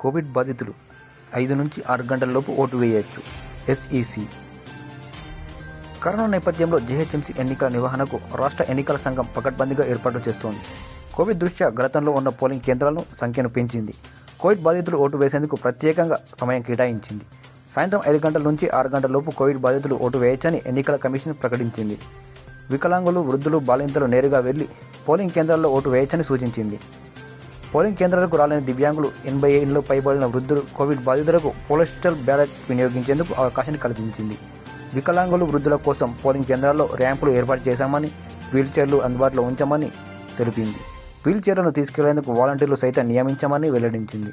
Covid బాధితులు 5 నుంచి 6 గంటలలోపు vote వేయొచ్చు. ఎస్ఈసి. కరోనా నేపథ్యంలో జీహెచ్ఎంసీ ఎన్నికల నిర్వహణకు రాష్ట్ర ఎన్నికల సంఘం పకడ్బందీగా ఏర్పాట్లు చేస్తోంది. కోవిడ్ దృష్ట్యా గతంలో ఉన్న పోలింగ్ కేంద్రాలను సంఖ్యను పెంచింది. కోవిడ్ బాధితులు ఓటు వేసేందుకు ప్రత్యేకంగా సమయం కేటాయించింది. సాయంత్రం 5 గంటల నుంచి 6 గంటలలోపు కోవిడ్ బాధితులు ఓటు వేయొచ్చని ఎన్నికల కమిషన్ ప్రకటించింది. వికలాంగులు, వృద్ధులు, బాలింతలు నేరుగా వెళ్లి పోలింగ్ కేంద్రాల్లో ఓటు వేయొచ్చని సూచించింది. పోలింగ్ కేంద్రాలకు రాలేని దివ్యాంగులు, 80 ఏళ్లు పైబడిన వృద్ధులు, కోవిడ్ బాధితులకు పోస్టల్ బ్యాలెట్ వినియోగించేందుకు అవకాశాన్ని కల్పించింది. వికలాంగులు, వృద్ధుల కోసం పోలింగ్ కేంద్రాల్లో ర్యాంపులు ఏర్పాటు చేశామని, వీల్చైర్లు అందుబాటులో ఉంచామని తెలిపింది. వీల్చైర్లను తీసుకెళ్లేందుకు వాలంటీర్లు సైతం నియమించామని వెల్లడించింది.